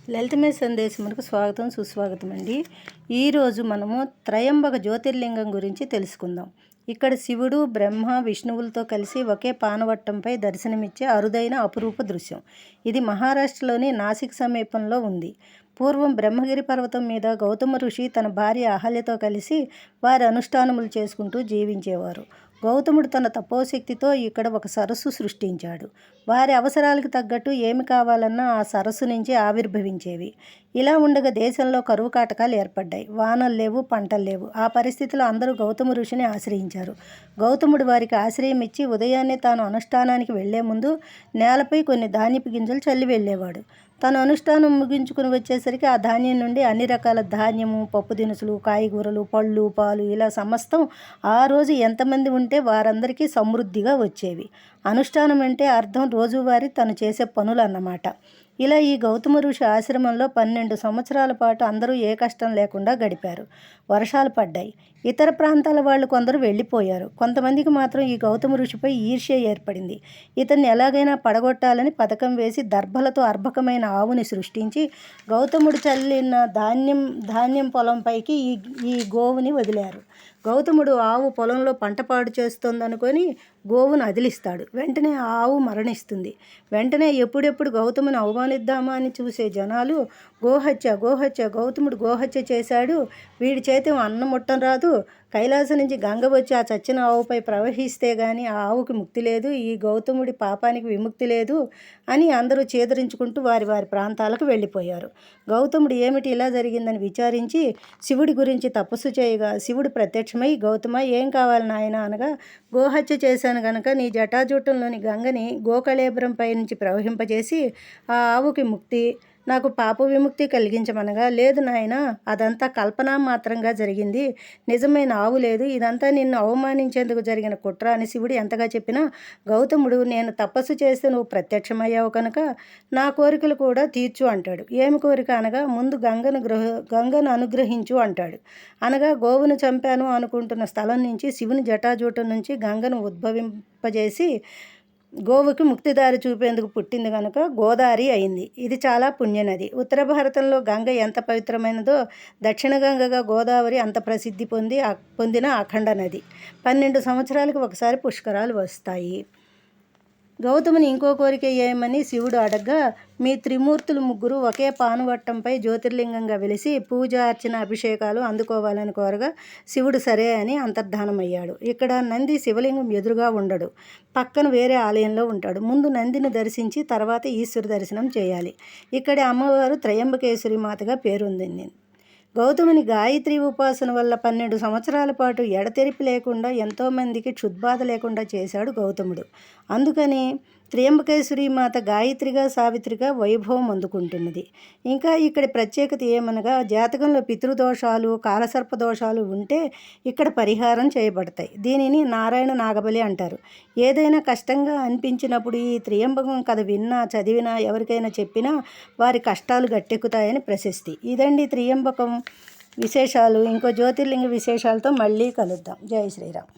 లలితమే సందేశమునకు స్వాగతం సుస్వాగతం అండి. ఈరోజు మనము త్రయంబక జ్యోతిర్లింగం గురించి తెలుసుకుందాం. ఇక్కడ శివుడు బ్రహ్మ విష్ణువులతో కలిసి ఒకే పానవట్టంపై దర్శనమిచ్చే అరుదైన అపురూప దృశ్యం. ఇది మహారాష్ట్రలోని నాసిక్ సమీపంలో ఉంది. పూర్వం బ్రహ్మగిరి పర్వతం మీద గౌతమ ఋషి తన భార్య అహల్యతో కలిసి వారి అనుష్ఠానములు చేసుకుంటూ జీవించేవారు. గౌతముడు తన తపోశక్తితో ఇక్కడ ఒక సరస్సు సృష్టించాడు. వారి అవసరాలకు తగ్గట్టు ఏమి కావాలన్నా ఆ సరస్సు నుంచి ఆవిర్భవించేవి. ఇలా ఉండగా దేశంలో కరువు కాటకాలు ఏర్పడ్డాయి. వానలు లేవు, పంటలు లేవు. ఆ పరిస్థితిలో అందరూ గౌతమ ఋషిని ఆశ్రయించారు. గౌతముడు వారికి ఆశ్రయం ఇచ్చి ఉదయాన్నే తాను అనుష్ఠానానికి వెళ్లే ముందు నేలపై కొన్ని ధాన్యపు గింజలు చల్లి వెళ్ళేవాడు. తను అనుష్ఠానం ముగించుకుని వచ్చేసరికి ఆ ధాన్యం నుండి అన్ని రకాల ధాన్యము, పప్పు దినుసులు, కాయగూరలు, పళ్ళు, పాలు ఇలా సమస్తం ఆ రోజు ఎంతమంది ఉంటే వారందరికీ సమృద్ధిగా వచ్చేవి. అనుష్ఠానం అంటే అర్థం రోజువారీ తను చేసే పనులు అన్నమాట. ఇలా ఈ గౌతమ ఋషి ఆశ్రమంలో 12 సంవత్సరాల పాటు అందరూ ఏ కష్టం లేకుండా గడిపారు. వర్షాలు పడ్డాయి. ఇతర ప్రాంతాల వాళ్ళు కొందరు వెళ్ళిపోయారు. కొంతమందికి మాత్రం ఈ గౌతమ ఋషిపై ఈర్ష్య ఏర్పడింది. ఇతన్ని ఎలాగైనా పడగొట్టాలని పథకం వేసి దర్భలతో అర్భకమైన ఆవుని సృష్టించి గౌతముడు చల్లిన ధాన్యం పొలంపైకి ఈ గోవుని వదిలారు. గౌతముడు ఆవు పొలంలో పంట పాడు చేస్తోందనుకొని గోవును అదిలిస్తాడు. వెంటనే ఆ ఆవు మరణిస్తుంది. వెంటనే ఎప్పుడెప్పుడు గౌతముని అవమానిద్దామా అని చూసే జనాలు గోహత్య, గౌతముడు గోహత్య చేశాడు, వీడి చేతి అన్నం ముట్టం రాదు, కైలాసం నుంచి గంగ వచ్చి ఆ చచ్చిన ఆవుపై ప్రవహిస్తే గాని ఆ ఆవుకి ముక్తి లేదు, ఈ గౌతముడి పాపానికి విముక్తి లేదు అని అందరూ చేదరించుకుంటూ వారి వారి ప్రాంతాలకు వెళ్ళిపోయారు. గౌతముడు ఏమిటి ఇలా జరిగిందని విచారించి శివుడి గురించి తపస్సు చేయగా శివుడు ప్రత్యక్షమై, గౌతమ ఏం కావాలి నాయన అనగా, గోహత్య చేశాను గనక నీ జటాజూటంలోని గంగని గోకళేబరంపై నుంచి ప్రవహింపజేసి ఆ ఆవుకి ముక్తి, నాకు పాప విముక్తి కలిగించమనగా, లేదు నాయన, అదంతా కల్పనా మాత్రంగా జరిగింది, నిజమైన ఆవు లేదు, ఇదంతా నిన్ను అవమానించేందుకు జరిగిన కుట్ర అని శివుడు ఎంతగా చెప్పినా గౌతముడు, నేను తపస్సు చేస్తే నువ్వు ప్రత్యక్షమయ్యావు కనుక నా కోరికలు కూడా తీర్చు అంటాడు. ఏమి కోరిక అనగా, ముందు గంగను అనుగ్రహించు అంటాడు. అనగా గోవును చంపాను అనుకుంటున్న స్థలం నుంచి శివుని జటాజూటం నుంచి గంగను ఉద్భవింపజేసి గోవుకి ముక్తిదారి చూపేందుకు పుట్టింది కనుక గోదారి అయింది. ఇది చాలా పుణ్యనది. ఉత్తర భారతంలో గంగ ఎంత పవిత్రమైనదో దక్షిణ గంగగా గోదావరి అంత ప్రసిద్ధి పొందిన అఖండ నది. 12 సంవత్సరాలకు ఒకసారి పుష్కరాలు వస్తాయి. గౌతముని ఇంకో కోరిక ఏమని శివుడు అడగ్గా, మీ త్రిమూర్తులు ముగ్గురు ఒకే పానువట్టంపై జ్యోతిర్లింగంగా వెలిసి పూజ, అర్చన, అభిషేకాలు అందుకోవాలని కోరగా శివుడు సరే అని అంతర్ధానమయ్యాడు. ఇక్కడ నంది శివలింగం ఎదురుగా ఉండడు, పక్కన వేరే ఆలయంలో ఉంటాడు. ముందు నందిని దర్శించి తర్వాత ఈశ్వర దర్శనం చేయాలి. ఇక్కడి అమ్మవారు త్రయంబకేశ్వరి మాతగా పేరొందింది. గౌతముని గాయత్రి ఉపాసన వల్ల 12 సంవత్సరాల పాటు ఎడతెరిపి లేకుండా ఎంతోమందికి క్షుద్బాధ లేకుండా చేశాడు గౌతముడు. అందుకని త్రయంబకేశ్వరి మాత గాయత్రిగా, సావిత్రిగా వైభవం అందుకుంటున్నది. ఇంకా ఇక్కడి ప్రత్యేకత ఏమనగా, జాతకంలో పితృదోషాలు, కాలసర్ప దోషాలు ఉంటే ఇక్కడ పరిహారం చేయబడతాయి. దీనిని నారాయణ నాగబలి అంటారు. ఏదైనా కష్టంగా అనిపించినప్పుడు ఈ త్రయంబకం కథ విన్నా, చదివినా, ఎవరికైనా చెప్పినా వారి కష్టాలు గట్టెక్కుతాయని ప్రశస్తి. ఇదండి త్రయంబకం విశేషాలు. ఇంకో జ్యోతిర్లింగ విశేషాలతో మళ్ళీ కలుద్దాం. జై శ్రీరామ్.